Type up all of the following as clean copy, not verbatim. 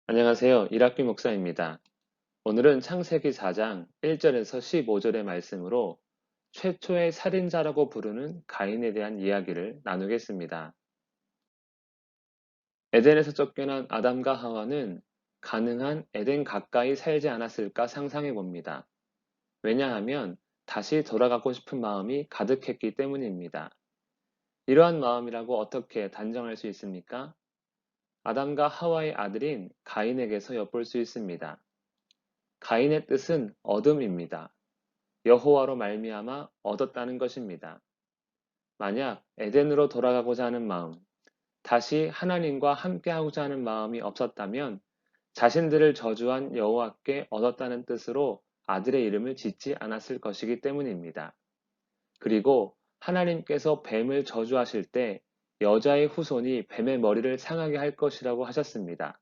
안녕하세요. 이락규 목사입니다. 오늘은 창세기 4장 1절에서 15절의 말씀으로 최초의 살인자라고 부르는 가인에 대한 이야기를 나누겠습니다. 에덴에서 쫓겨난 아담과 하와는 가능한 에덴 가까이 살지 않았을까 상상해 봅니다. 왜냐하면 다시 돌아가고 싶은 마음이 가득했기 때문입니다. 이러한 마음이라고 어떻게 단정할 수 있습니까? 아담과 하와의 아들인 가인에게서 엿볼 수 있습니다. 가인의 뜻은 얻음입니다. 여호와로 말미암아 얻었다는 것입니다. 만약 에덴으로 돌아가고자 하는 마음, 다시 하나님과 함께하고자 하는 마음이 없었다면 자신들을 저주한 여호와께 얻었다는 뜻으로 아들의 이름을 짓지 않았을 것이기 때문입니다. 그리고 하나님께서 뱀을 저주하실 때 여자의 후손이 뱀의 머리를 상하게 할 것이라고 하셨습니다.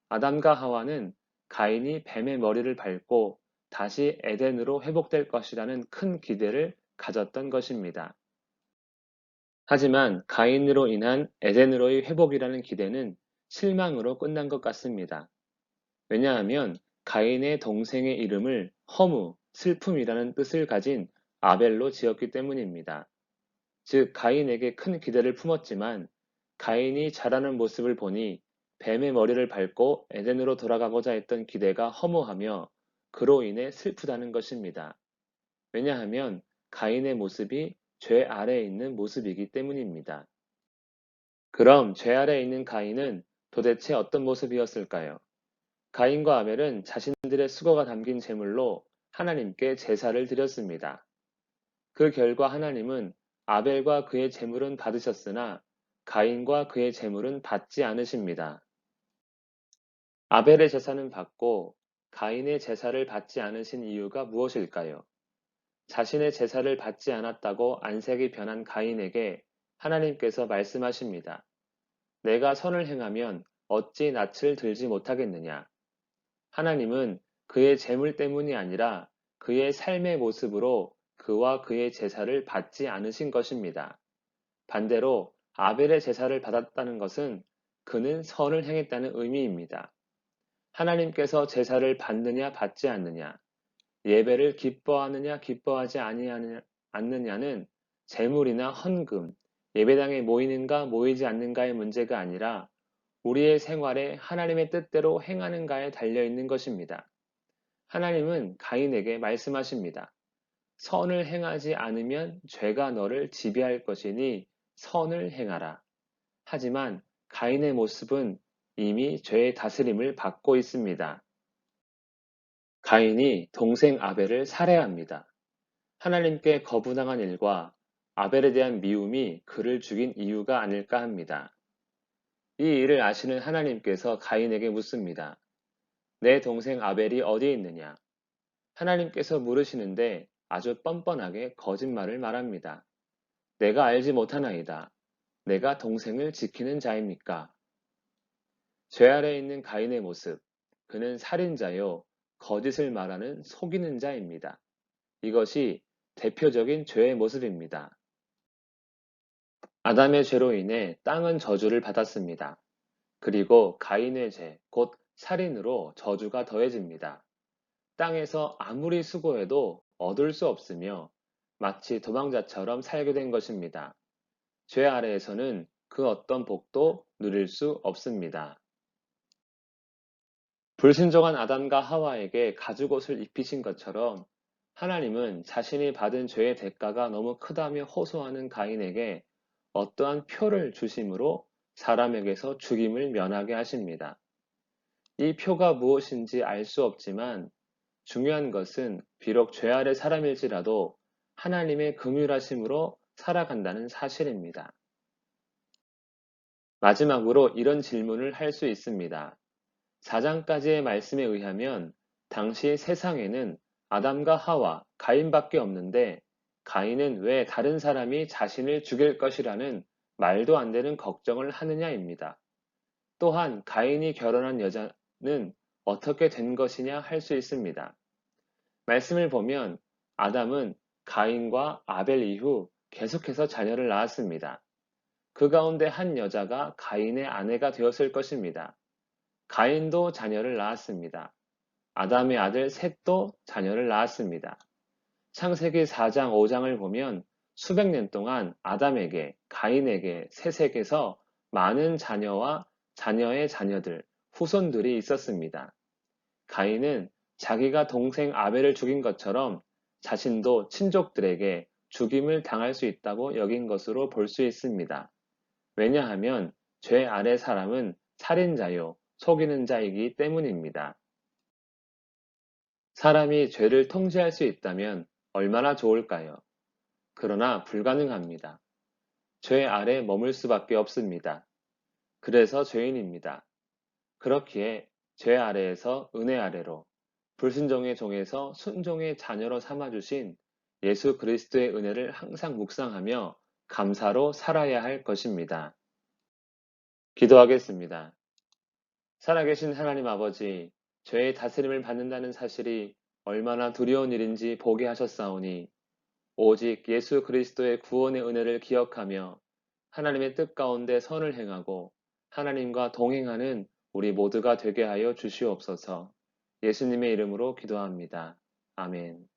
아담과 하와는 가인이 뱀의 머리를 밟고 다시 에덴으로 회복될 것이라는 큰 기대를 가졌던 것입니다. 하지만 가인으로 인한 에덴으로의 회복이라는 기대는 실망으로 끝난 것 같습니다. 왜냐하면 가인의 동생의 이름을 허무, 슬픔이라는 뜻을 가진 아벨로 지었기 때문입니다. 즉, 가인에게 큰 기대를 품었지만 가인이 자라는 모습을 보니 뱀의 머리를 밟고 에덴으로 돌아가고자 했던 기대가 허무하며 그로 인해 슬프다는 것입니다. 왜냐하면 가인의 모습이 죄 아래에 있는 모습이기 때문입니다. 그럼 죄 아래에 있는 가인은 도대체 어떤 모습이었을까요? 가인과 아벨은 자신들의 수고가 담긴 제물로 하나님께 제사를 드렸습니다. 그 결과 하나님은 아벨과 그의 제물은 받으셨으나 가인과 그의 제물은 받지 않으십니다. 아벨의 제사는 받고 가인의 제사를 받지 않으신 이유가 무엇일까요? 자신의 제사를 받지 않았다고 안색이 변한 가인에게 하나님께서 말씀하십니다. 내가 선을 행하면 어찌 낯을 들지 못하겠느냐? 하나님은 그의 제물 때문이 아니라 그의 삶의 모습으로 그와 그의 제사를 받지 않으신 것입니다. 반대로 아벨의 제사를 받았다는 것은 그는 선을 행했다는 의미입니다. 하나님께서 제사를 받느냐 받지 않느냐, 예배를 기뻐하느냐 기뻐하지 않느냐는 제물이나 헌금, 예배당에 모이는가 모이지 않는가의 문제가 아니라 우리의 생활에 하나님의 뜻대로 행하는가에 달려 있는 것입니다. 하나님은 가인에게 말씀하십니다. 선을 행하지 않으면 죄가 너를 지배할 것이니 선을 행하라. 하지만 가인의 모습은 이미 죄의 다스림을 받고 있습니다. 가인이 동생 아벨을 살해합니다. 하나님께 거부당한 일과 아벨에 대한 미움이 그를 죽인 이유가 아닐까 합니다. 이 일을 아시는 하나님께서 가인에게 묻습니다. 내 동생 아벨이 어디에 있느냐? 하나님께서 물으시는데 아주 뻔뻔하게 거짓말을 말합니다. 내가 알지 못하나이다. 내가 동생을 지키는 자입니까? 죄 아래에 있는 가인의 모습. 그는 살인자요, 거짓을 말하는 속이는 자입니다. 이것이 대표적인 죄의 모습입니다. 아담의 죄로 인해 땅은 저주를 받았습니다. 그리고 가인의 죄, 곧 살인으로 저주가 더해집니다. 땅에서 아무리 수고해도 얻을 수 없으며 마치 도망자처럼 살게 된 것입니다. 죄 아래에서는 그 어떤 복도 누릴 수 없습니다. 불순종한 아담과 하와에게 가죽옷을 입히신 것처럼 하나님은 자신이 받은 죄의 대가가 너무 크다며 호소하는 가인에게 어떠한 표를 주심으로 사람에게서 죽임을 면하게 하십니다. 이 표가 무엇인지 알 수 없지만 중요한 것은 비록 죄 아래 사람일지라도 하나님의 긍휼하심으로 살아간다는 사실입니다. 마지막으로 이런 질문을 할 수 있습니다. 4장까지의 말씀에 의하면 당시 세상에는 아담과 하와, 가인밖에 없는데 가인은 왜 다른 사람이 자신을 죽일 것이라는 말도 안 되는 걱정을 하느냐입니다. 또한 가인이 결혼한 여자는 어떻게 된 것이냐 할 수 있습니다. 말씀을 보면 아담은 가인과 아벨 이후 계속해서 자녀를 낳았습니다. 그 가운데 한 여자가 가인의 아내가 되었을 것입니다. 가인도 자녀를 낳았습니다. 아담의 아들 셋도 자녀를 낳았습니다. 창세기 4장, 5장을 보면 수백 년 동안 아담에게, 가인에게, 셋에게서 많은 자녀와 자녀의 자녀들, 후손들이 있었습니다. 가인은 자기가 동생 아벨을 죽인 것처럼 자신도 친족들에게 죽임을 당할 수 있다고 여긴 것으로 볼 수 있습니다. 왜냐하면 죄 아래 사람은 살인자요, 속이는 자이기 때문입니다. 사람이 죄를 통제할 수 있다면 얼마나 좋을까요? 그러나 불가능합니다. 죄 아래 머물 수밖에 없습니다. 그래서 죄인입니다. 그렇기에 죄 아래에서 은혜 아래로, 불순종의 종에서 순종의 자녀로 삼아주신 예수 그리스도의 은혜를 항상 묵상하며 감사로 살아야 할 것입니다. 기도하겠습니다. 살아계신 하나님 아버지, 죄의 다스림을 받는다는 사실이 얼마나 두려운 일인지 보게 하셨사오니, 오직 예수 그리스도의 구원의 은혜를 기억하며 하나님의 뜻 가운데 선을 행하고 하나님과 동행하는 우리 모두가 되게 하여 주시옵소서. 예수님의 이름으로 기도합니다. 아멘.